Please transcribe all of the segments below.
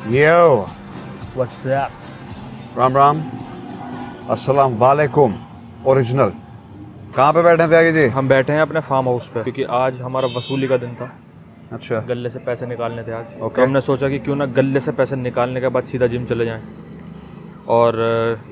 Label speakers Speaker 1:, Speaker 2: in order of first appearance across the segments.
Speaker 1: Yo,
Speaker 2: What's up?
Speaker 1: Ram Ram, अस्सलाम वालेकुम। Original कहाँ पे बैठे थे आगे जी?
Speaker 2: हम बैठे हैं अपने फार्म हाउस पे क्योंकि आज हमारा वसूली का दिन था।
Speaker 1: अच्छा,
Speaker 2: गले से पैसे निकालने थे आज।
Speaker 1: Okay.
Speaker 2: तो हमने सोचा कि क्यों ना गले से पैसे निकालने के बाद सीधा जिम चले जाएं। और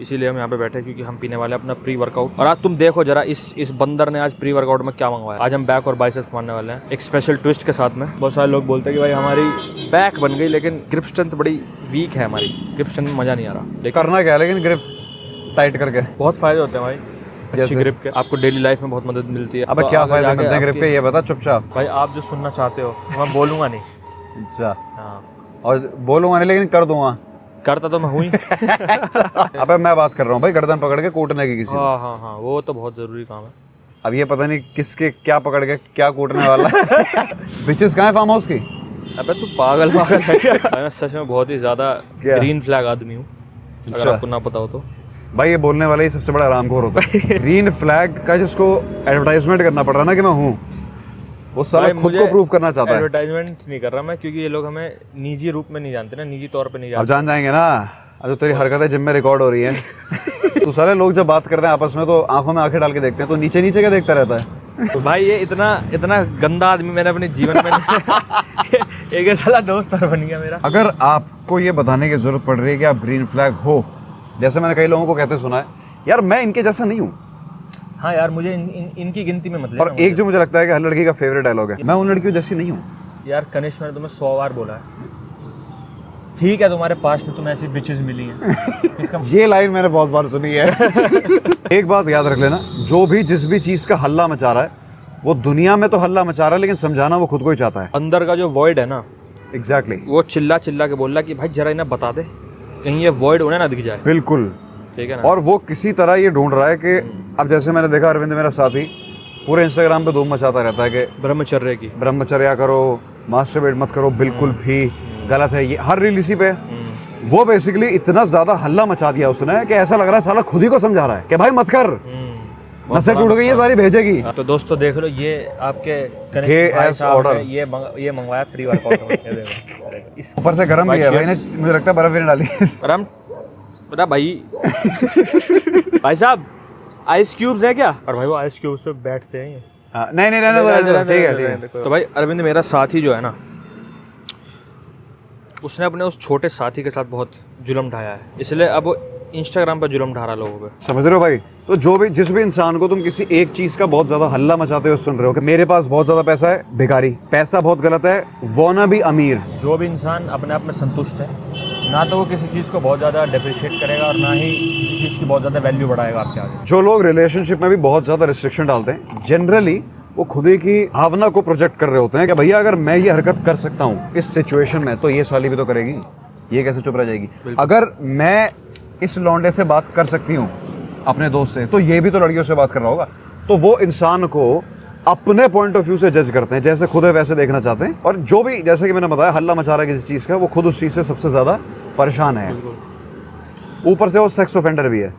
Speaker 2: इसीलिए हम यहाँ पे बैठे हैं क्योंकि हम पीने वाले हैं अपना प्री वर्कआउट। और आज तुम देखो जरा इस बंदर ने आज प्री वर्कआउट में क्या मंगवाया। आज हम बैक और बाइसेप्स मारने वाले हैं एक स्पेशल ट्विस्ट के साथ में। बहुत सारे लोग बोलते हैं कि भाई हमारी बैक बन गई लेकिन ग्रिप स्ट्रेंथ बड़ी वीक है हमारी। ग्रिप स्ट्रेंथ में मज़ा नहीं आ रहा लेकिन
Speaker 1: करना क्या है लेकिन ग्रिप टाइट करके?
Speaker 2: बहुत फ़ायदे होते हैं भाई अच्छी
Speaker 1: जैसे?
Speaker 2: ग्रिप के। आपको डेली लाइफ में बहुत मदद मिलती है।
Speaker 1: अबे
Speaker 2: तो
Speaker 1: क्या
Speaker 2: आगे
Speaker 1: फायदा
Speaker 2: जाके
Speaker 1: मिलता है ग्रिप
Speaker 2: आपकी-
Speaker 1: के, ये बता चुपचाप।
Speaker 2: भाई आप जो सुनना चाहते हो मैं बोलूँगा नहीं।
Speaker 1: अच्छा,
Speaker 2: हाँ
Speaker 1: और बोलूँगा नहीं लेकिन कर दूंगा।
Speaker 2: करता तो मैं हूँ ही।
Speaker 1: अबे मैं बात कर रहा हूँ भाई गर्दन पकड़ के कूटने की किसी को।
Speaker 2: हाँ हाँ हाँ वो तो बहुत ज़रूरी काम है।
Speaker 1: अब ये पता नहीं किसके क्या पकड़ के क्या कूटने वाला है। बिचेस कहाँ है फार्म हाउस की?
Speaker 2: अबे तू पागल है क्या? मैं सच में बहुत ही ज़्यादा
Speaker 1: क्या?
Speaker 2: ग्रीन फ्लैग आदमी हूँ अगर
Speaker 1: अच्छा।
Speaker 2: आपको ना पता हो तो।
Speaker 1: भाई ये बोलने वाला ही सबसे बड़ा आरामखोर होता है। ग्रीन फ्लैग का जिसको एडवर्टाइजमेंट करना पड़ रहा है ना कि मैं हूँ, वो साला
Speaker 2: भाई
Speaker 1: खुद
Speaker 2: मुझे
Speaker 1: को प्रूव करना चाहता है।
Speaker 2: एडवर्टाइजमेंट नहीं कर रहा मैं क्योंकि ये लोग हमें निजी रूप में नहीं जानते ना, निजी तौर पे नहीं
Speaker 1: अब
Speaker 2: जानते।
Speaker 1: जान जाएंगे ना। अब जो तेरी हरकतें जिम में रिकॉर्ड हो रही है तो सारे लोग जब बात करते हैं आपस में तो आंखों में आंखें डाल के देखते हैं, तो नीचे नीचे क्या देखता रहता है?
Speaker 2: तो भाई ये इतना गंदा आदमी मैंने अपने जीवन में नहीं- एक साला दोस्त और बन गया मेरा।
Speaker 1: अगर आपको ये बताने की जरूरत पड़ रही है कि आप ग्रीन फ्लैग हो, जैसे मैंने कई लोगों को कहते सुना है, यार मैं इनके जैसा नहीं हूँ।
Speaker 2: हाँ यार मुझे इनकी गिनती में मत लेना।
Speaker 1: और एक जो मुझे लगता है कि हर लड़की का फेवरेट डायलॉग है, मैं उन लड़कियों जैसी नहीं हूँ।
Speaker 2: यार कनिष्क मैंने तुम्हें 100 बार बोला है। ठीक है तुम्हारे पास में तुम्हें ऐसी बिचेस मिली हैं इसका
Speaker 1: ये लाइन मैंने बहुत बार सुनी है। एक बात याद रख लेना, जो भी जिस भी चीज का हल्ला मचा रहा है वो दुनिया में तो हल्ला मचा रहा है लेकिन समझाना वो खुद को ही चाहता है।
Speaker 2: अंदर का जो वॉइड है ना,
Speaker 1: एग्जैक्टली
Speaker 2: वो चिल्ला चिल्ला के बोल रहा कि भाई जरा इन्हें बता दे कहीं ये वॉइड उन्हें ना दिख जाए।
Speaker 1: बिल्कुल।
Speaker 2: ठीक है ना।
Speaker 1: और वो किसी तरह ये ढूंढ रहा है कि अब जैसे मैंने देखा अरविंद मेरा साथी पूरे इंस्टाग्राम पे धूम मचाता रहता है कि
Speaker 2: ब्रह्मचर्य की
Speaker 1: ब्रह्मचर्या करो, मास्टरबेट मत करो, बिल्कुल भी गलत है ये, हर रील इसी पे। वो बेसिकली इतना ज्यादा हल्ला मचा दिया उसने कि ऐसा लग रहा है साला खुद ही को समझा रहा है कि भाई मत कर, नसें टूट गई ये सारी भेजेगी।
Speaker 2: तो दोस्तों देख लो ये आपके कनिष्क
Speaker 1: KS
Speaker 2: भाई साहब
Speaker 1: order।
Speaker 2: ने ये मंगवाया प्री वर्कआउट। इस
Speaker 1: ऊपर से गर्म भी है भाई ने, मुझे लगता है बर्फ भी नहीं डाली।
Speaker 2: राम बता भाई भाई साहब आइस क्यूब्स है क्या? और भाई वो आइस क्यूब्स पे बैठते हैं ये।
Speaker 1: हाँ, नहीं नहीं रहने दो, रहने दो, ठीक है ठीक है।
Speaker 2: तो भाई अरविंद मेरा साथी जो है ना, उसने अपने उस छोटे साथी के साथ बहुत जुल्म ढाया है, इसलिए अब वो इंस्टाग्राम पर जुल्म ढा रहा लोगों पे।
Speaker 1: समझ रहे हो भाई? तो जो भी जिस भी इंसान को तुम किसी एक चीज का बहुत ज्यादा हल्ला मचाते हुए सुन रहे हो कि मेरे पास बहुत ज्यादा पैसा है, भिखारी, पैसा बहुत गलत है, वाना भी अमीर।
Speaker 2: जो भी इंसान अपने आप में संतुष्ट है ना तो वो किसी चीज़ को बहुत ज़्यादा डिप्रिशिएट करेगा और ना ही किसी चीज़ की बहुत ज़्यादा वैल्यू बढ़ाएगा आपके आगे।
Speaker 1: जो लोग रिलेशनशिप में भी बहुत ज्यादा रिस्ट्रिक्शन डालते हैं, जनरली वो खुद ही की भावना को प्रोजेक्ट कर रहे होते हैं कि भैया अगर मैं ये हरकत कर सकता हूँ इस सिचुएशन में तो ये साली भी तो करेगी, ये कैसे चुप रह जाएगी। अगर मैं इस लौंडे से बात कर सकती हूँ अपने दोस्त से तो ये भी तो लड़कियों से बात कर रहा होगा। तो वो इंसान को अपने पॉइंट ऑफ व्यू से जज करते हैं, जैसे खुद है वैसे देखना चाहते हैं। और जो भी जैसे कि मैंने बताया हल्ला मचा रहा है किसी चीज़ का, वो खुद उस चीज़ से सबसे ज़्यादा परेशान है। ऊपर से वो सेक्स ऑफेंडर भी है।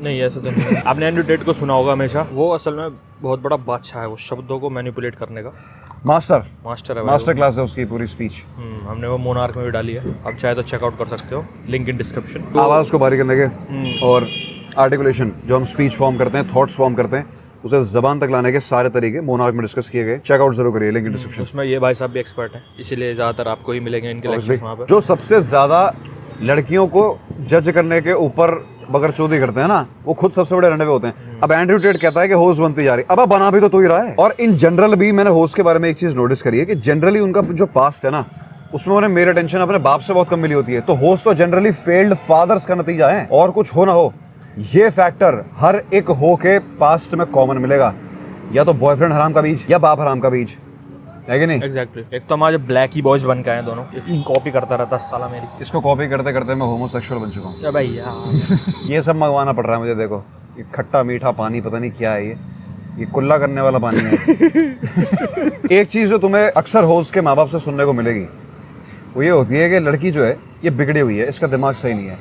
Speaker 2: नहीं ऐसा तो नहीं है। आपने एंड्रयू टेट को सुना होगा हमेशा, वो असल में बहुत बड़ा बादशाह है, वो शब्दों को मैनिपुलेट करने का
Speaker 1: मास्टर
Speaker 2: मास्टर है भाई
Speaker 1: मास्टर क्लास है उसकी पूरी स्पीच।
Speaker 2: हमने वो मोनार्क में भी डाली है, आप चाहे तो चेकआउट कर सकते हो, लिंक इन डिस्क्रिप्शन।
Speaker 1: आवाज़ को बारी करने के और आर्टिकुलेशन, जो हम स्पीच फॉर्म करते हैं, थॉट्स फॉर्म करते हैं, उसे जबान तक लाने के सारे तरीके मोनार्क में डिस्कस किए गए। चेकआउट जरूर करिए, लिंक इन डिस्क्रिप्शन।
Speaker 2: उसमें ये भाई साहब भी एक्सपर्ट हैं, इसीलिए ज़्यादातर आपको ही मिलेंगे इनके लेक्चर्स वहाँ पे।
Speaker 1: जो सबसे ज्यादा लड़कियों को जज करने के ऊपर बगरचोदी करते हैं ना, वो खुद सबसे बड़े रंडे होते हैं। अब एंड्रयू टेट कहता है कि होस्ट बनती जा रही, अब बना भी तो तू ही रहा है। और इन जनरल भी मैंने होस्ट के बारे में एक चीज नोटिस करी है कि जनरली उनका जो पास्ट है ना, उसमें उन्हें मेरी अटेंशन अपने बाप से बहुत कम मिली होती है। तो होस्ट तो जनरली फेल्ड फादर्स का नतीजा है, और कुछ हो ना हो ये फैक्टर हर एक हो के पास्ट में कॉमन मिलेगा, या तो बॉयफ्रेंड हराम का बीज या बाप हराम का बीज, है कि नहीं?
Speaker 2: एग्जैक्टली। एक तो हमारे ब्लैक ही बॉयज बन के आए दोनों, इसकी कॉपी करता रहता साला मेरी।
Speaker 1: इसको कॉपी करते करते मैं होमोसेक्सुअल बन चुका हूँ।
Speaker 2: क्या भाई यार
Speaker 1: ये सब मंगवाना पड़ रहा है मुझे। देखो ये खट्टा मीठा पानी, पता नहीं क्या है ये कुल्ला करने वाला पानी है। एक चीज़ जो तुम्हें अक्सर होस्ट के माँ बाप से सुनने को मिलेगी वो ये होती है कि लड़की जो है ये बिगड़ी हुई है, इसका दिमाग सही नहीं है।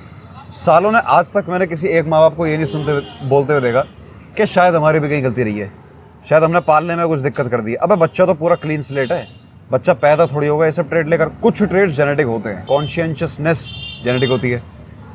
Speaker 1: सालों ने आज तक मैंने किसी एक माँ बाप को ये नहीं बोलते हुए देखा कि शायद हमारी भी कहीं गलती रही है, शायद हमने पालने में कुछ दिक्कत कर दी है। अबे बच्चा तो पूरा क्लीन स्लेट है, बच्चा पैदा थोड़ी होगा ये सब ट्रेड लेकर। कुछ ट्रेड जेनेटिक होते हैं, कॉन्शियसनेस जेनेटिक होती है,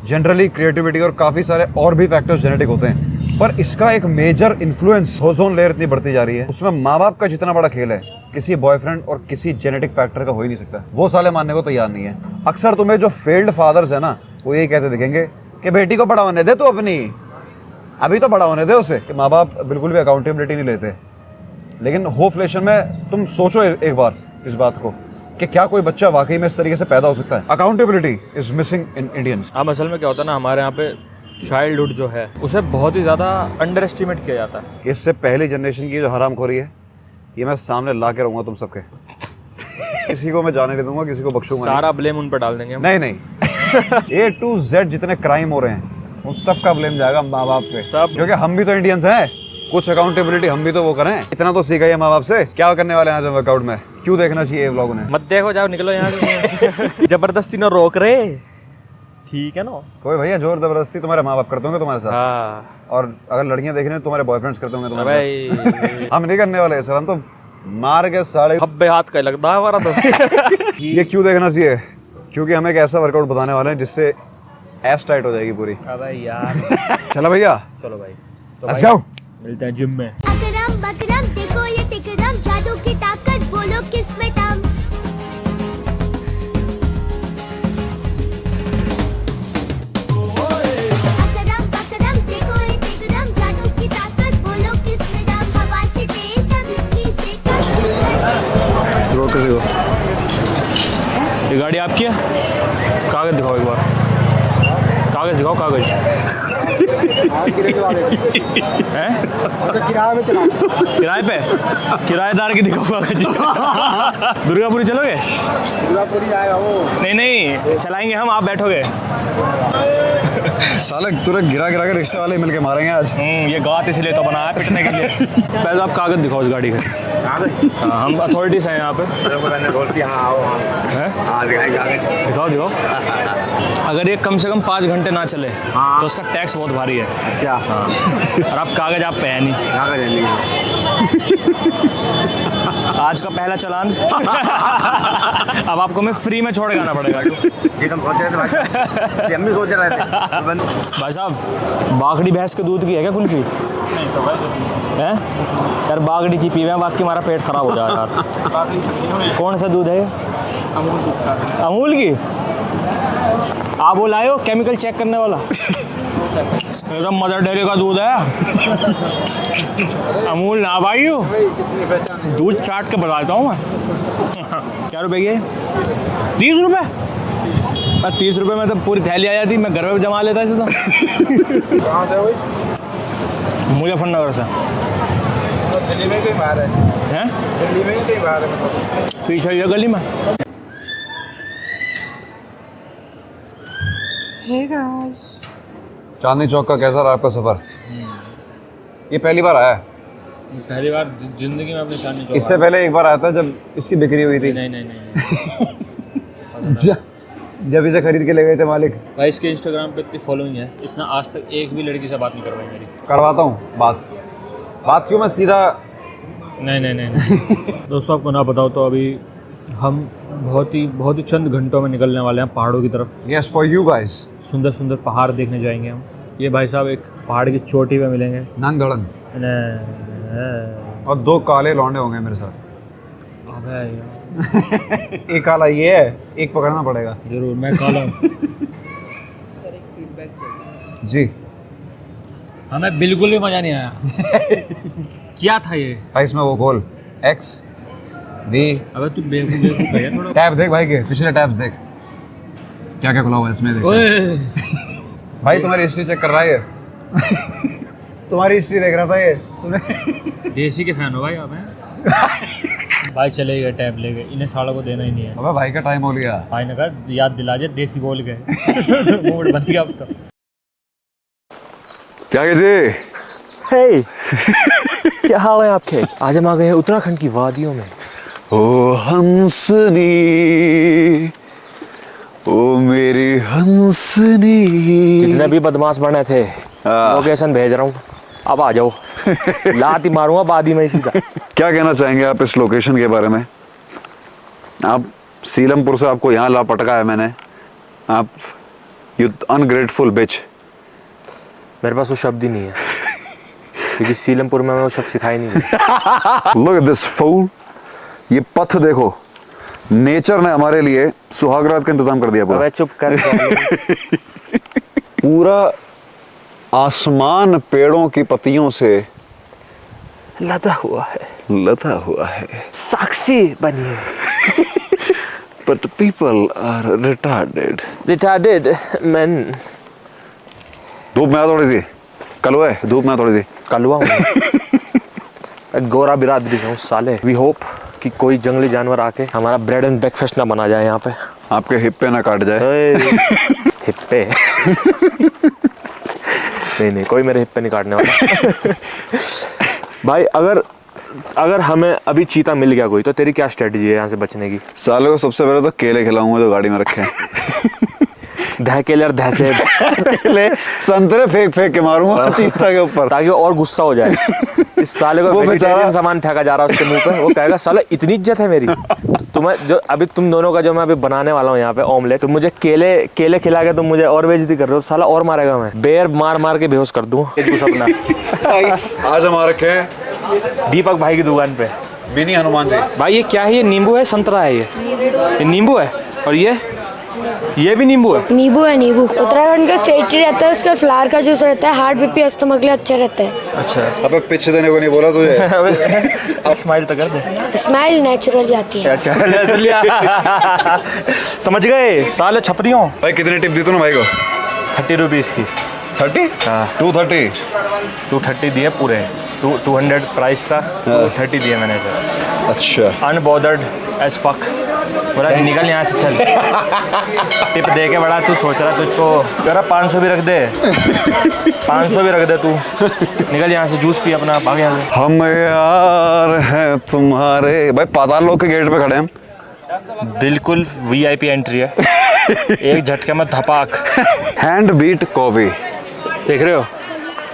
Speaker 1: जनरली क्रिएटिविटी और काफ़ी सारे और भी फैक्टर्स जेनेटिक होते हैं। पर इसका एक मेजर इन्फ्लुएंस ओजोन लेयर इतनी बढ़ती जा रही है, उसमें माँ बाप का जितना बड़ा खेल है किसी बॉयफ्रेंड और किसी जेनेटिक फैक्टर का हो ही नहीं सकता। वो साले मानने को तैयार नहीं है। अक्सर तुम्हें जो फेल्ड फादर्स है ना, वो यही कहते दिखेंगे कि बेटी को बड़ा होने दे तू, अपनी अभी तो बड़ा होने दे उसे। कि माँ बाप बिल्कुल भी अकाउंटेबिलिटी नहीं लेते। लेकिन होपलेशन में तुम सोचो एक बार इस बात को कि क्या कोई बच्चा वाकई में इस तरीके से पैदा हो सकता है। Accountability is missing in Indians.
Speaker 2: अब असल में क्या होता है ना, हमारे यहाँ पे चाइल्डहुड जो है उसे बहुत ही ज़्यादा अंडर एस्टिमेट किया जाता है।
Speaker 1: इससे पहली जनरेशन की जो हरामखोरी है, ये मैं सामने ला के रहूँगा तुम सबके। किसी को मैं जाने नहीं दूंगा, किसी को बख्शूंगा
Speaker 2: सारा ब्लेम उन पर डाल देंगे हम।
Speaker 1: नहीं A to Z जितने क्राइम हो रहे हैं उन सब का ब्लेम जाएगा माँ बाप पे।
Speaker 2: सब।
Speaker 1: क्योंकि हम भी तो इंडियंस हैं, कुछ अकाउंटेबिलिटी हम भी तो वो करें। इतना तो सीखा ही है माँ बाप से। क्या करने वाले हैं आज वर्कआउट में, क्यों देखना चाहिए ये व्लॉग उन्हें?
Speaker 2: मत देखो, जाओ निकलो यहाँ से। जबरदस्ती ना रोक रहे, ठीक है ना।
Speaker 1: कोई भैया जोर जबरदस्ती तुम्हारे माँ बाप करते होंगे तुम्हारे साथ,
Speaker 2: हाँ
Speaker 1: और अगर लड़कियां देख रही हैं तुम्हारे बॉयफ्रेंड्स करते होंगे तुम्हारे
Speaker 2: भाई,
Speaker 1: साथ। हम नहीं करने वाले सर, हम तो मार के साढ़े
Speaker 2: खब्बे हाथ का लगता है हमारा तो।
Speaker 1: ये क्यों देखना चाहिए? क्योंकि हम एक ऐसा वर्कआउट बताने वाले हैं जिससे एस टाइट हो जाएगी पूरी।
Speaker 2: भाई यार
Speaker 1: चलो भैया,
Speaker 2: चलो भाई, तो
Speaker 1: let's
Speaker 2: भाई
Speaker 1: go।
Speaker 2: मिलते हैं जिम में।
Speaker 3: अकरम बकरम देखो ये तिकरम, जादू की ताकत बोलो किसमें दम। अकरम बकरम देखो ये तिकरम, जादू की ताकत बोलो किसमें दम। हवा से तेज है, बिजली से कम।
Speaker 1: रोक किसी को।
Speaker 2: ये गाड़ी आपकी है? कागज दिखाओ एक बार, कागज दिखाओ, कागज हैं?
Speaker 4: किराए में चला,
Speaker 2: किराए पे? किराएदार की दिखाओ कागज। दुर्गापुरी चलोगे?
Speaker 4: पूरी आएगा वो।
Speaker 2: नहीं नहीं, चलाएंगे हम, आप बैठोगे।
Speaker 1: साले तुरंत गिरा गिरा के रिक्शे वाले मिलके मारेंगे आज।
Speaker 2: ये गात इसलिए तो बनाया पिटने के लिए। पहले आप कागज दिखाओ इस गाड़ी के। हाँ, हम अथॉरिटीज हैं यहाँ पे। हैं? दिखाओ दिखाओ। अगर ये कम से कम 5 घंटे ना चले तो उसका टैक्स बहुत भारी है।
Speaker 4: क्या?
Speaker 2: हाँ, और आप कागज आप पे है नहीं। आज का पहला चालान। अब आपको मैं फ्री में छोड़ के आना पड़ेगा।
Speaker 4: ये तुम सोच रहे थे भाई, हम भी सोच रहे थे।
Speaker 2: भाई साहब, बागड़ी भैंस के दूध की है क्या कुल्फी? नहीं तो भाई है यार, बागड़ी की पीवे, बाकी हमारा पेट खराब हो जाएगा यार। कौन सा दूध है ये? अमूल की? आप वो लाए हो केमिकल चेक करने वाला? एकदम मदर डेयरी का दूध है। अमूल ना भाई, हो दूध चाट के बताता हूँ मैं। क्या रुपए की? 30 रुपये? 30 रुपये में तो पूरी थैली आ जाती, मैं घर में जमा लेता इसे तो।
Speaker 4: कहाँ से भाई?
Speaker 2: मुजफ्फरनगर से।
Speaker 4: दिल्ली में कहीं बाहर है?
Speaker 2: हैं?
Speaker 4: दिल्ली में कहीं बाहर है मतलब?
Speaker 2: पीछे ये गली में।
Speaker 1: चांदनी चौक का कैसा रहा आपका सफर? ये पहली बार आया है?
Speaker 2: पहली बार जिंदगी में अपने चांदनी चौक।
Speaker 1: इससे पहले एक बार आया था जब इसकी बिक्री हुई थी।
Speaker 2: नहीं नहीं नहीं।
Speaker 1: जब इसे खरीद के ले गए थे मालिक।
Speaker 2: भाई इसके इंस्टाग्राम पे इतनी फॉलोइंग है, इसने आज तक एक भी लड़की से बात नहीं करवाई मेरी।
Speaker 1: करवाता हूँ बात क्यों, मैं सीधा।
Speaker 2: नहीं नहीं नहीं, नहीं। दोस्तों आपको ना बताओ तो अभी हम बहुत ही चंद घंटों में निकलने वाले हैं पहाड़ों की तरफ।
Speaker 1: Yes for you guys.
Speaker 2: सुंदर सुंदर पहाड़ देखने जाएंगे हम। ये भाई साहब एक पहाड़ की चोटी पे मिलेंगे।
Speaker 1: नंग धड़ंग। और 2 काले लौंडे होंगे मेरे साथ।
Speaker 2: अबे यार,
Speaker 1: एक काला ये है, एक पकड़ना पड़ेगा।
Speaker 2: जरूर, मैं काला हूँ।
Speaker 1: जी।
Speaker 2: हमें बिल्कुल भी मजा नहीं आया। क्या था ये?
Speaker 1: भाई इसमें वो गोल एक्स वी।
Speaker 2: अबे तू बेवकूफ भैया थोड़ा।
Speaker 1: टैब देख भाई के, पिछले टैब्स देख क्या क्या खुला हुआ है इसमें, देख।
Speaker 2: ओए
Speaker 1: भाई तुम्हारी हिस्ट्री चेक कर रहा है ये। तुम्हारी हिस्ट्री देख रहा था ये तूने।
Speaker 2: देसी के फैन हो भाई आप हैं? भाई चले गए, टैब ले गए, इन्हें सालों को देना ही नहीं है।
Speaker 1: अबे भाई का टाइम हो गया।
Speaker 2: भाई ने कहा याद दिला दे, देसी बोल गए। मूड बन गया अब तो।
Speaker 1: क्या कीजिए?
Speaker 2: हे क्या हाल है आपके? आज हम आ गए हैं उत्तराखंड की वादियों में।
Speaker 1: ओ हंसनी, ओ मेरी हंसनी।
Speaker 2: जितने भी बदमाश बने थे लोकेशन भेज रहा हूँ, अब आ जाओ। लात ही मारूंगा बादी में सीधा।
Speaker 1: क्या कहना चाहेंगे आप इस लोकेशन के बारे में? आप सीलमपुर से आपको यहाँ ला पटका है मैंने, आप यू अनग्रेटफुल बिच।
Speaker 2: मेरे पास वो शब्द ही नहीं है क्योंकि सीलमपुर में वो शब्द सिखाई नहीं है।
Speaker 1: लुक एट दिस फूल, ये पथ देखो, नेचर ने हमारे लिए सुहागरात का इंतजाम कर दिया पूरा।
Speaker 2: अबे चुप कर।
Speaker 1: पूरा आसमान पेड़ों की पत्तियों से
Speaker 2: लदा हुआ है,
Speaker 1: लदा हुआ है,
Speaker 2: साक्षी बनी है।
Speaker 1: but people are retarded।
Speaker 2: Retarded man.
Speaker 1: धूप में आ थोड़ी सी, कलवा है, धूप में आ थोड़ी सी।
Speaker 2: कलुआ हूँ। गोरा बिरादरी से हूँ साले। वी होप कि कोई जंगली जानवर आके हमारा ब्रेड एंड ब्रेकफास्ट ना बना जाए यहाँ पे।
Speaker 1: आपके हिप्पे ना काट जाए।
Speaker 2: हिप्पे। नहीं कोई मेरे हिप्पे नहीं काटने वाला। भाई अगर हमें अभी चीता मिल गया कोई, तो तेरी क्या स्ट्रेटजी है यहाँ से बचने की?
Speaker 1: साले को सबसे पहले तो केले खिलाऊंगा जो गाड़ी में रखे हैं।
Speaker 2: केले और धैसे
Speaker 1: केले संतरे फेंक फेंक के मारूंगा चीता के ऊपर,
Speaker 2: ताकि वो और गुस्सा हो जाए। इस साले को वेजिटेरियन सामान फेंका जा रहा है उसके मुंह पे, वो कहेगा साला इतनी इज्जत है मेरी। तुम्हें जो अभी तुम दोनों का जो मैं अभी बनाने वाला हूँ यहाँ पे ऑमलेट, तुम मुझे केले खिला के तुम मुझे और बेइज्जती कर रहे हो। साला और मारेगा, मैं बेर मार के बेहोश कर दूँ अपना।
Speaker 1: आज हम आ रखे हैं
Speaker 2: दीपक भाई की दुकान पे
Speaker 1: मिनी हनुमान जी।
Speaker 2: भाई ये क्या है? ये नींबू है, संतरा है, ये नींबू है, और ये भी नींबू है।
Speaker 5: नींबू है, नींबू उत्तराखंड का स्टेट ट्री रहता है, उसका फ्लावर का जूस रहता है, हार्ट बीपी अस्थमा के लिए अच्छा रहता है।
Speaker 2: अच्छा,
Speaker 1: अबे पिच देने को नहीं बोला तुझे।
Speaker 2: स्माइल तो कर दे।
Speaker 5: स्माइल नेचुरली आती है।
Speaker 2: अच्छा समझ गए साले छपरियों।
Speaker 1: भाई कितनी टिप दी तूने भाई को?
Speaker 2: 30 रुपीज़ की।
Speaker 1: 30?
Speaker 2: हाँ।
Speaker 1: 230?
Speaker 2: 230 दिए पूरे। 200 प्राइस था, 230 दिए मैंने सर।
Speaker 1: अच्छा,
Speaker 2: अनबॉदर्ड एज फक। बोला निकल यहाँ से चल। टिप दे के बड़ा तू सोच रहा तुझको तेरा 500 भी रख दे, 500 भी रख दे, तू निकल यहाँ से, जूस पी अपना, भाग यहाँ से।
Speaker 1: हम यार हैं तुम्हारे। भाई पाताल लोक के गेट पे खड़े हैं।
Speaker 2: बिल्कुल VIP एंट्री है। एक झटके में धपाक।
Speaker 1: हैंड बीट कॉफी
Speaker 2: देख रहे हो?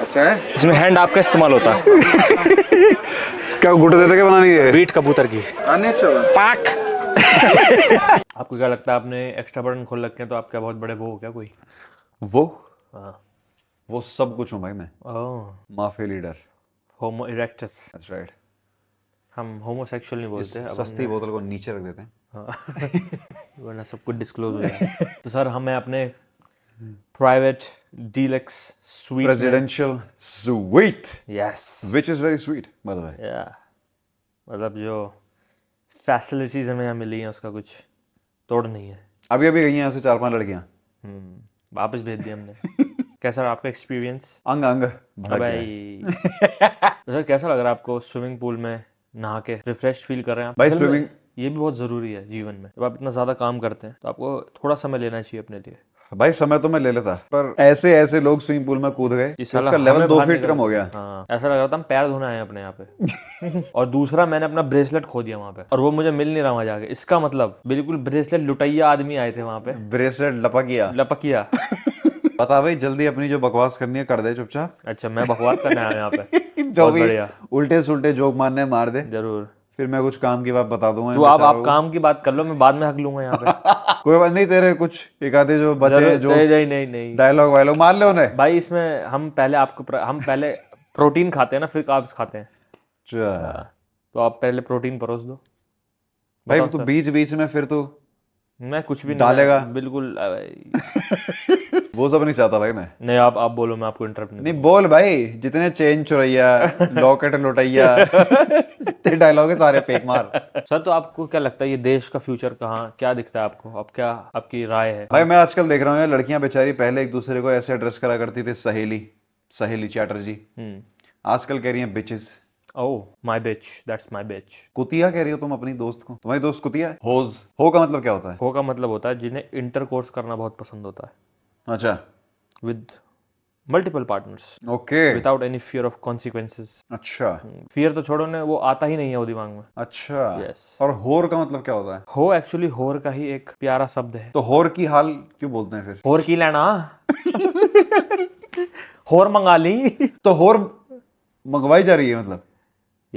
Speaker 1: अच्छा है,
Speaker 2: इसमें हैंड आपका इस्तेमाल होता है।
Speaker 1: क्या गुट देते क्या बनानी है?
Speaker 2: बीट कबूतर की पाक। आपको क्या लगता है आपने एक्स्ट्रा बटन खोल रखे हैं तो आप क्या बहुत बड़े वो हो क्या कोई?
Speaker 1: वो
Speaker 2: हाँ।
Speaker 1: वो सब कुछ हूँ भाई मैं।
Speaker 2: Oh,
Speaker 1: mafia leader.
Speaker 2: Homo erectus.
Speaker 1: That's right.
Speaker 2: हम होमोसेक्सुअल नहीं बोलते अब
Speaker 1: सस्ती बोतल को नीचे रख देते हैं।
Speaker 2: हाँ। वरना सब कुछ डिस्क्लोज हो जाए। तो सर हमें अपने private deluxe sweet
Speaker 1: presidential suite,
Speaker 2: yes,
Speaker 1: which is very sweet by the way.
Speaker 2: या मतलब जो फैसिलिटीज हमें यहाँ मिली हैं उसका कुछ तोड़ नहीं है।
Speaker 1: अभी गई हैं यहाँ से 4-5 लड़कियाँ।
Speaker 2: वापस भेज दिया हमने। कैसा रहा आपका एक्सपीरियंस?
Speaker 1: अंग भड़क गया।
Speaker 2: भाई तो सर कैसा लग रहा है आपको स्विमिंग पूल में नहा के? रिफ्रेश फील कर रहे हैं आप?
Speaker 1: भाई
Speaker 2: असल में
Speaker 1: स्विमिंग
Speaker 2: ये भी बहुत ज़रूरी है जीवन में। जब आप इतना ज़्यादा काम करते हैं तो आपको थोड़ा समय लेना चाहिए अपने लिए।
Speaker 1: भाई समय तो मैं ले लेता, पर ऐसे लोग स्विमिंग पूल में कूद गए,
Speaker 2: इस साल
Speaker 1: उसका लेवल
Speaker 2: हमें
Speaker 1: 2
Speaker 2: बाहर
Speaker 1: फीट
Speaker 2: निकल-
Speaker 1: कम हो गया।
Speaker 2: हाँ, ऐसा लग रहा था हम पैर धोने आए हैं अपने यहाँ पे। और दूसरा मैंने अपना ब्रेसलेट खो दिया वहाँ पे, और वो मुझे मिल नहीं रहा वहाँ जाके। इसका मतलब बिल्कुल ब्रेसलेट लुटैया आदमी आए थे वहाँ पे,
Speaker 1: ब्रेसलेट लपकिया।
Speaker 2: लपकिया।
Speaker 1: बता भाई जल्दी अपनी जो बकवास करनी है कर दे चुपचाप।
Speaker 2: अच्छा, मैं बकवास करने आया यहाँ पे।
Speaker 1: जो
Speaker 2: बहुत
Speaker 1: भी
Speaker 2: बढ़िया,
Speaker 1: उल्टे सुल्टे जोक मारने मार दे,
Speaker 2: जरूर।
Speaker 1: फिर मैं कुछ काम की बात बता दूंगा।
Speaker 2: तो आप काम की बात कर लो, मैं बाद में हक लूंगा यहाँ पे।
Speaker 1: कोई बात नहीं, तेरे कुछ एक आधे जो बचे
Speaker 2: जरूर,
Speaker 1: जो
Speaker 2: नहीं
Speaker 1: डायलॉग वायलॉग मार ले उन्हें
Speaker 2: भाई। इसमें हम पहले प्रोटीन खाते हैं ना, फिर कार्ब्स खाते हैं। तो आप पहले प्रोटीन परोस दो
Speaker 1: भाई।
Speaker 2: बताओ
Speaker 1: तू
Speaker 2: सर।
Speaker 1: बीच बीच में फिर तू
Speaker 2: मैं कुछ भी नहीं
Speaker 1: डालेगा?
Speaker 2: बिल्कुल
Speaker 1: वो सब नहीं चाहता भाई मैं।
Speaker 2: नहीं, आप बोलो, मैं आपको इंटरप्ट नहीं।
Speaker 1: नहीं बोल भाई, जितने चेन चुरैया, लॉकेट लुटैया, जितने डायलॉग है सारे फेंक मार।
Speaker 2: सर तो आपको क्या लगता है ये देश का फ्यूचर कहाँ क्या दिखता है आपको? अब क्या आपकी राय है?
Speaker 1: भाई मैं आजकल देख रहा हूँ यार, लड़कियां बेचारी पहले एक दूसरे को ऐसे एड्रेस करा करती थी, सहेली चैटर्जी। आजकल कह रही हैं bitches.
Speaker 2: Oh my bitch, that's my bitch.
Speaker 1: कुतिया कह रही हो तुम अपनी दोस्त को? तुम्हारी दोस्त कुतिया है? हो का मतलब क्या होता है?
Speaker 2: हो का मतलब होता है जिन्हें इंटरकोर्स करना बहुत पसंद होता है
Speaker 1: अच्छा,
Speaker 2: with multiple partners
Speaker 1: okay,
Speaker 2: without any fear of consequences.
Speaker 1: अच्छा
Speaker 2: फियर तो छोड़ो ने, वो आता ही नहीं है वो दिमाग में।
Speaker 1: अच्छा।
Speaker 2: Yes.
Speaker 1: और होर का मतलब क्या होता है?
Speaker 2: हो एक्चुअली होर का ही एक प्यारा शब्द है।
Speaker 1: तो होर की हाल क्यों बोलते हैं फिर?
Speaker 2: होर की लेना। होर मंगा ली।
Speaker 1: तो होर मंगवाई जा रही है मतलब?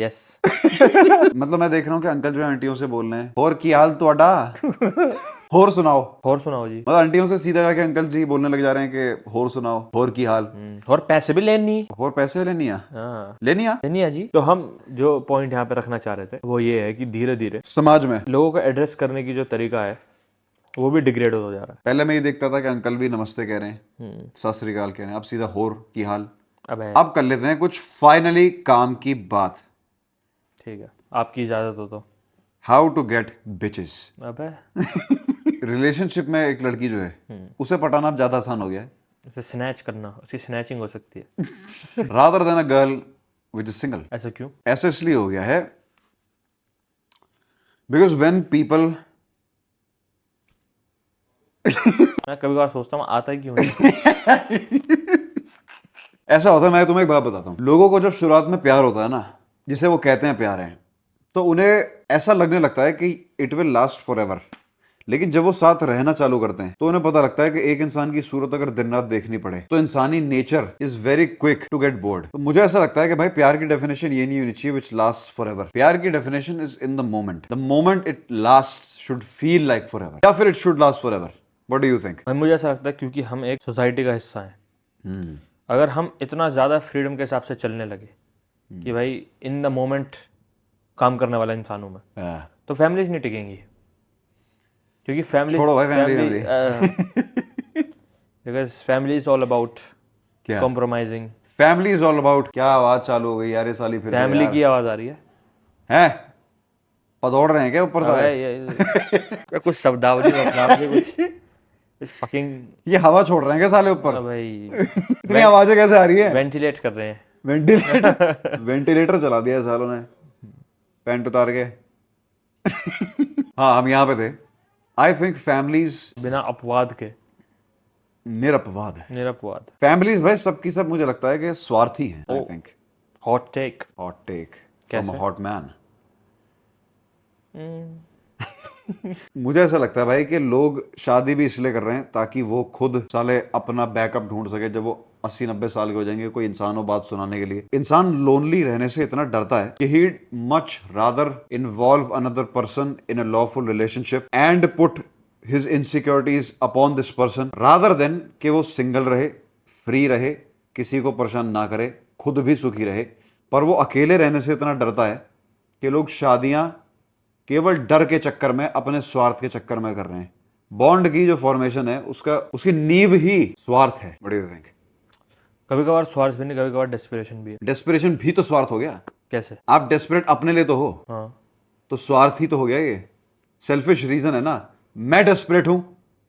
Speaker 2: यस
Speaker 1: मतलब मैं देख रहा हूँ कि अंकल जो है आंटियों से बोल रहे हैं और की हाल तोड़ा होर सुनाओ।
Speaker 2: और सुनाओ जी।
Speaker 1: मतलब आंटियों से सीधा जाके अंकल जी बोलने लग जा रहे हैं कि होर सुनाओ, होर की हाल,
Speaker 2: और पैसे भी लेनी।
Speaker 1: होर पैसे लेनी आ,
Speaker 2: हाँ
Speaker 1: लेनी आ।
Speaker 2: नहीं है जी। तो हम जो पॉइंट यहाँ पे रखना चाह रहे थे वो ये है कि धीरे धीरे
Speaker 1: समाज में
Speaker 2: लोगों को एड्रेस करने की जो तरीका है वो भी डिग्रेड होता जा रहा
Speaker 1: पहले मैं ये देखता था कि अंकल भी नमस्ते कह रहे हैं, सत श्री अकाल कह रहे हैं, अब सीधा होर की हाल।
Speaker 2: है।
Speaker 1: अब कर लेते हैं कुछ फाइनली काम की बात।
Speaker 2: ठीक है, आपकी इजाजत हो तो।
Speaker 1: How to get bitches.
Speaker 2: अबे
Speaker 1: रिलेशनशिप में एक लड़की जो है उसे पटाना अब ज्यादा आसान हो गया है
Speaker 2: उसे स्नैच करना, उसकी स्नैचिंग हो सकती है।
Speaker 1: Rather than a girl which is single.
Speaker 2: ऐसा क्यों?
Speaker 1: ऐसा इसलिए हो गया है बिकॉज व्हेन पीपल
Speaker 2: मैं कभी कभार सोचता हूँ आता ही क्यों नहीं।
Speaker 1: ऐसा होता है, मैं तुम्हें एक बात बताता हूँ। लोगों को जब शुरुआत में प्यार होता है ना, जिसे वो कहते हैं प्यार है, तो उन्हें ऐसा लगने लगता है कि it will last for ever. लेकिन जब वो साथ रहना चालू करते हैं तो उन्हें पता लगता है कि एक इंसान की सूरत अगर दिन रात देखनी पड़े तो इंसानी nature is very quick to get bored. तो मुझे ऐसा लगता है कि भाई प्यार की डेफिनेशन ये नहीं होनी चाहिए विच लास्ट फॉर एवर। प्यार की definition is in the moment it last should feel like for ever, या फिर it should last for ever. What do you think?
Speaker 2: भाई मुझे ऐसा लगता है क्योंकि हम एक सोसाइटी का हिस्सा हैं। अगर हम इतना ज़्यादा फ्रीडम के हिसाब से चलने लगे कि भाई इन द मोमेंट काम करने वाला इंसान हूँ मैं, तो फैमिलीज नहीं टिकेंगी। क्योंकि फैमिली
Speaker 1: छोड़ो भाई family
Speaker 2: because family is all about
Speaker 1: क्या?
Speaker 2: Compromising.
Speaker 1: Family is all about. क्या आवाज चालू हो गई यार ये साली फिर
Speaker 2: फैमिली की आवाज आ रही है।
Speaker 1: हैं? पदौड़ रहे हैं क्या ऊपर सारे?
Speaker 2: ये कुछ शब्दावली में अपना आपने कुछ फकिंग
Speaker 1: ये हवा छोड़ रहे हैं क्या साले ऊपर?
Speaker 2: भाई
Speaker 1: इतनी आवाजें कैसे आ रही है?
Speaker 2: वेंटिलेट कर रहे हैं।
Speaker 1: वेंटिलेटर चला दिया सालों ने पैंट उतार के। हाँ हम यहाँ पे थे। आई थिंक फैमिलीज
Speaker 2: बिना अपवाद के
Speaker 1: निरपवाद है।
Speaker 2: निरपवाद।
Speaker 1: फैमिलीज भाई सबकी सब मुझे लगता है कि स्वार्थी हैं। I think
Speaker 2: hot take.
Speaker 1: Hot take
Speaker 2: कैसे?
Speaker 1: From a hot man. मुझे ऐसा लगता है भाई कि लोग शादी भी इसलिए कर रहे हैं ताकि वो खुद साले अपना बैकअप ढूंढ सके जब वो 80-90 साल के हो जाएंगे। कोई इंसान हो बात सुनाने के लिए। इंसान लोनली रहने से इतना डरता है कि he much rather involve another person in a lawful relationship and put his insecurities upon this person rather than कि वो सिंगल रहे, फ्री रहे, किसी को परेशान ना करे, खुद भी सुखी रहे। पर वो अकेले रहने से इतना डरता है कि लोग शादियां केवल डर के चक्कर में, अपने स्वार्थ के चक्कर में कर रहे हैं। बॉन्ड की जो फॉर्मेशन है उसकी नींव ही स्वार्थ है। What do you think?
Speaker 2: कभी कभार स्वार्थ भी नहीं, कभी कभार डेस्पिरेशन भी है।
Speaker 1: डेस्पिरेशन भी तो स्वार्थ हो गया।
Speaker 2: कैसे?
Speaker 1: आप डेस्परेट अपने लिए तो हो,
Speaker 2: हाँ
Speaker 1: तो स्वार्थ ही तो हो गया। ये सेल्फिश रीजन है ना। मैं डेस्परेट हूं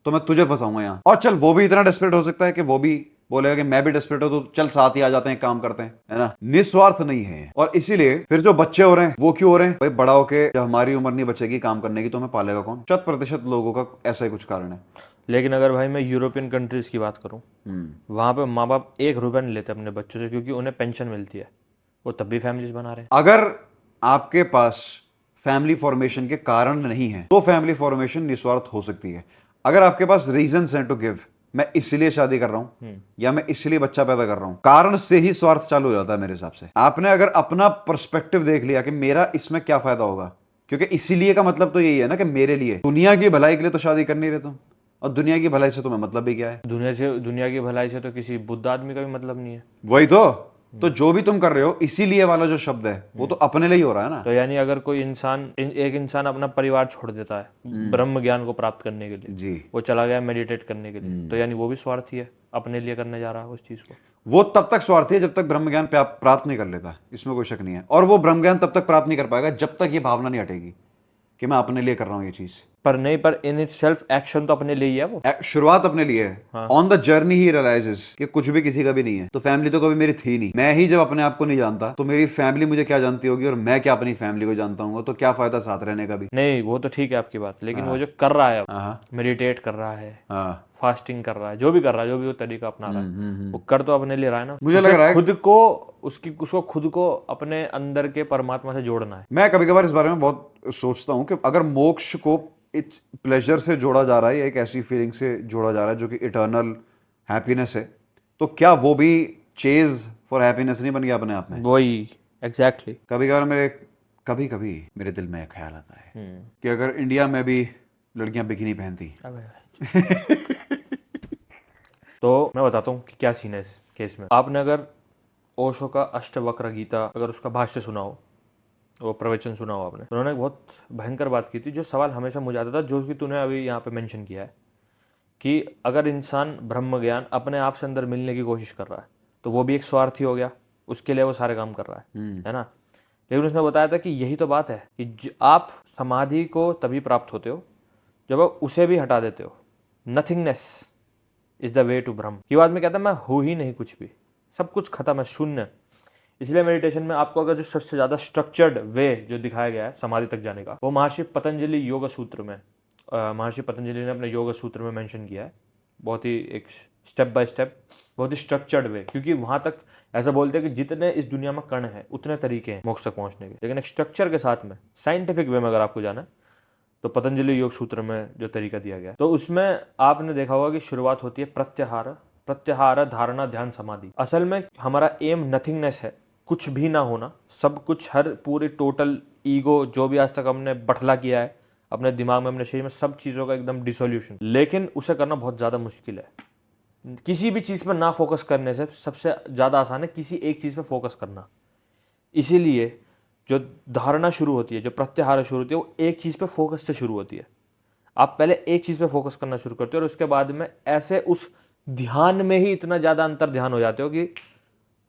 Speaker 1: तो मैं तुझे फंसाऊंगा यहाँ। और चल वो भी इतना डेस्परेट हो सकता है कि वो भी बोलेगा कि मैं भी डेस्परेट हूं तो चल साथ ही आ जाते हैं, काम करते हैं, है ना। निस्वार्थ नहीं है। और इसीलिए फिर जो बच्चे हो रहे हैं वो क्यों हो रहे हैं? भाई बड़ा होके जब हमारी उम्र नहीं बचेगी काम करने की तो हमें पालेगा कौन? 100% लोगों का ऐसा ही कुछ कारण है।
Speaker 2: लेकिन अगर भाई मैं यूरोपियन कंट्रीज की बात करूं, वहां पे माँ बाप 1 रुपया नहीं लेते अपने बच्चों से क्योंकि उन्हें पेंशन मिलती है। वो तब भी फैमिलीज बना रहे हैं।
Speaker 1: अगर आपके पास फैमिली फॉर्मेशन के कारण नहीं है तो फैमिली फॉर्मेशन निस्वार्थ हो सकती है। अगर आपके पास रीजंस हैं टू गिव, मैं इसलिए शादी कर रहा हूं या मैं इसलिए बच्चा पैदा कर रहा हूं, कारण से ही स्वार्थ चालू हो जाता है मेरे हिसाब से। आपने अगर अपना पर्सपेक्टिव देख लिया कि मेरा इसमें क्या फायदा होगा, क्योंकि इसीलिए का मतलब तो यही है ना कि मेरे लिए, दुनिया की भलाई के लिए तो शादी कर नहीं रहे तुम, और दुनिया की भलाई से तुम्हें मतलब भी क्या है?
Speaker 2: दुनिया की भलाई से तो किसी बुद्ध आदमी का भी मतलब नहीं है।
Speaker 1: वही तो जो भी तुम कर रहे हो इसीलिए वाला जो शब्द है वो तो अपने लिए ही हो रहा है ना।
Speaker 2: तो यानी अगर कोई इंसान एक इंसान अपना परिवार छोड़ देता है ब्रह्म ज्ञान को प्राप्त करने के लिए,
Speaker 1: जी,
Speaker 2: वो चला गया मेडिटेट करने के लिए, तो यानी वो भी स्वार्थी है, अपने लिए करने जा रहा है उस चीज को।
Speaker 1: वो तब तक स्वार्थी है जब तक ब्रह्म ज्ञान प्राप्त नहीं कर लेता, इसमें कोई शक नहीं है। और वो ब्रह्म ज्ञान तब तक प्राप्त नहीं कर पाएगा जब तक ये भावना नहीं हटेगी कि मैं अपने लिए कर रहा हूँ ये चीज।
Speaker 2: पर नहीं, पर इन इट सेल्फ एक्शन तो अपने लिए ही है वो।
Speaker 1: शुरुआत अपने लिए है। ऑन द जर्नी ही रियलाइजेस कि कुछ भी किसी का भी नहीं है। तो फैमिली तो कभी मेरी थी नहीं। मैं ही जब अपने आप को नहीं जानता तो मेरी फैमिली मुझे क्या जानती होगी और मैं क्या अपनी फैमिली को जानता हूँ, तो क्या फायदा साथ रहने का भी।
Speaker 2: नहीं वो तो ठीक है आपकी बात, लेकिन वो जो कर रहा है, मेडिटेट कर रहा है, फास्टिंग कर रहा है, जो भी कर रहा है, जो भी वो तरीका अपना रहा है, वो कर तो अपने लिए रहा है ना।
Speaker 1: मुझे लग रहा है
Speaker 2: उसको खुद को अपने अंदर के परमात्मा से जोड़ना है।
Speaker 1: मैं कभी कभार इस बारे में बहुत सोचता हूँ कि अगर मोक्ष को इस प्लेजर से जोड़ा जा रहा है या एक ऐसी फीलिंग से जोड़ा जा रहा है जो कि इटर्नल हैप्पीनेस है, तो क्या वो भी चेज फॉर हैप्पीनेस नहीं बन गया अपने आप में?
Speaker 2: वही एग्जैक्टली
Speaker 1: कभी कभी मेरे दिल में एक ख्याल आता है कि अगर इंडिया में भी लड़कियां बिकिनी पहनती।
Speaker 2: तो मैं बताता हूँ कि क्या सीन है इस केस में। आपने अगर ओशो का अष्टवक्र गीता अगर उसका भाष्य सुना हो, वो प्रवचन सुना हो आपने, उन्होंने एक बहुत भयंकर बात की थी, जो सवाल हमेशा मुझे आता था, जो कि तूने अभी यहाँ पे मेंशन किया है, कि अगर इंसान ब्रह्म ज्ञान अपने आप से अंदर मिलने की कोशिश कर रहा है तो वो भी एक स्वार्थी हो गया, उसके लिए वो सारे काम कर रहा है ना। लेकिन उसने बताया था कि यही तो बात है कि आप समाधि को तभी प्राप्त होते हो जब आप उसे भी हटा देते हो। Nothingness is the way to Brahma. ये बात में कहता है मैं हूँ ही नहीं कुछ भी, सब कुछ खत्म है, शून्य। इसलिए मेडिटेशन में आपको अगर जो सबसे ज्यादा स्ट्रक्चर्ड वे जो दिखाया गया है समाधि तक जाने का, वो महर्षि पतंजलि योग सूत्र में, महर्षि पतंजलि ने अपने योग सूत्र में मेंशन किया है। बहुत ही एक स्टेप बाय स्टेप, बहुत ही स्ट्रक्चर्ड वे, क्योंकि वहां तक ऐसा बोलते हैं कि जितने इस दुनिया में कण है उतने तरीके हैं मोक्ष तक पहुंचने के, लेकिन एक स्ट्रक्चर के साथ में साइंटिफिक वे में अगर आपको जाना है तो पतंजलि योग सूत्र में जो तरीका दिया गया है, तो उसमें आपने देखा होगा कि शुरुआत होती है प्रत्याहार धारणा ध्यान समाधि। असल में हमारा एम नथिंगनेस है, कुछ भी ना होना, सब कुछ, हर पूरी टोटल ईगो जो भी आज तक हमने बठला किया है अपने दिमाग में, अपने शरीर में, सब चीज़ों का एकदम डिसोल्यूशन। लेकिन उसे करना बहुत ज़्यादा मुश्किल है। किसी भी चीज़ पर ना फोकस करने से सबसे ज़्यादा आसान है किसी एक चीज़ पर फोकस करना। इसीलिए जो धारणा शुरू होती है, जो प्रत्याहार शुरू होती है, वो एक चीज़ पे फोकस से शुरू होती है। आप पहले एक चीज़ पे फोकस करना शुरू करते हो और उसके बाद में ऐसे उस ध्यान में ही इतना ज़्यादा अंतर ध्यान हो जाते हो कि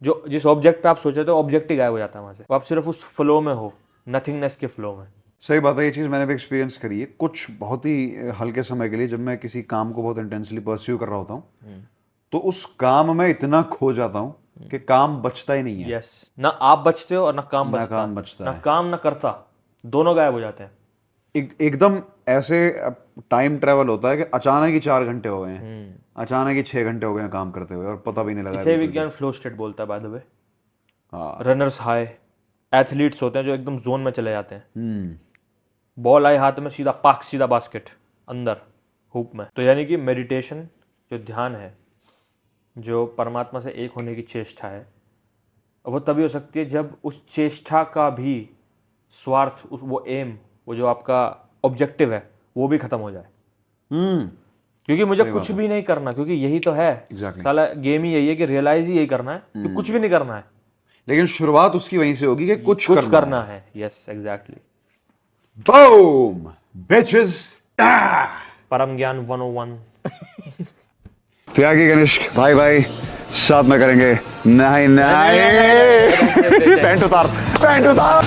Speaker 2: जो जिस ऑब्जेक्ट पे आप सोच रहे थे ऑब्जेक्ट ही गायब हो जाता है वहाँ से। आप सिर्फ उस फ्लो में हो, नथिंगनेस के फ्लो में।
Speaker 1: सही बात है, ये चीज़ मैंने भी एक्सपीरियंस करी है कुछ बहुत ही हल्के समय के लिए। जब मैं किसी काम को बहुत इंटेंसली परस्यू कर रहा होता हूँ तो उस काम में इतना खो जाता हूँ कि काम बचता ही नहीं है।
Speaker 2: यस, ना आप बचते हो और ना काम बचता,
Speaker 1: काम बचता
Speaker 2: ना काम ना करता, दोनों गायब हो जाते हैं।
Speaker 1: एकदम ऐसे टाइम ट्रेवल होता है कि अचानक ही 4 घंटे हो गए हैं, अचानक ही 6 घंटे हो गए हैं काम करते हुए और पता भी नहीं लगा।
Speaker 2: इसे विज्ञान फ्लो स्टेट बोलता है बाय द वे।
Speaker 1: हाँ।
Speaker 2: रनर्स हाई, एथलीट्स होते हैं जो एकदम जोन में चले जाते हैं। बॉल आए हाथ में, सीधा पाक, सीधा बास्केट अंदर हुप में। तो यानी कि मेडिटेशन जो ध्यान है, जो परमात्मा से एक होने की चेष्टा है, वो तभी हो सकती है जब उस चेष्टा का भी स्वार्थ, वो एम, वो जो आपका ऑब्जेक्टिव है, वो भी खत्म हो जाए। क्योंकि मुझे कुछ भी नहीं करना, क्योंकि यही तो है साला गेम ही यही है कि रियलाइज ही यही करना है कि कुछ भी नहीं करना है।
Speaker 1: लेकिन शुरुआत उसकी वहीं से होगी कि कुछ
Speaker 2: करना है। Yes, exactly.
Speaker 1: Boom bitches.
Speaker 2: परम ज्ञान 101।
Speaker 1: त्यागी कनिष्क भाई भाई साथ में करेंगे। नहीं पैंट उतार।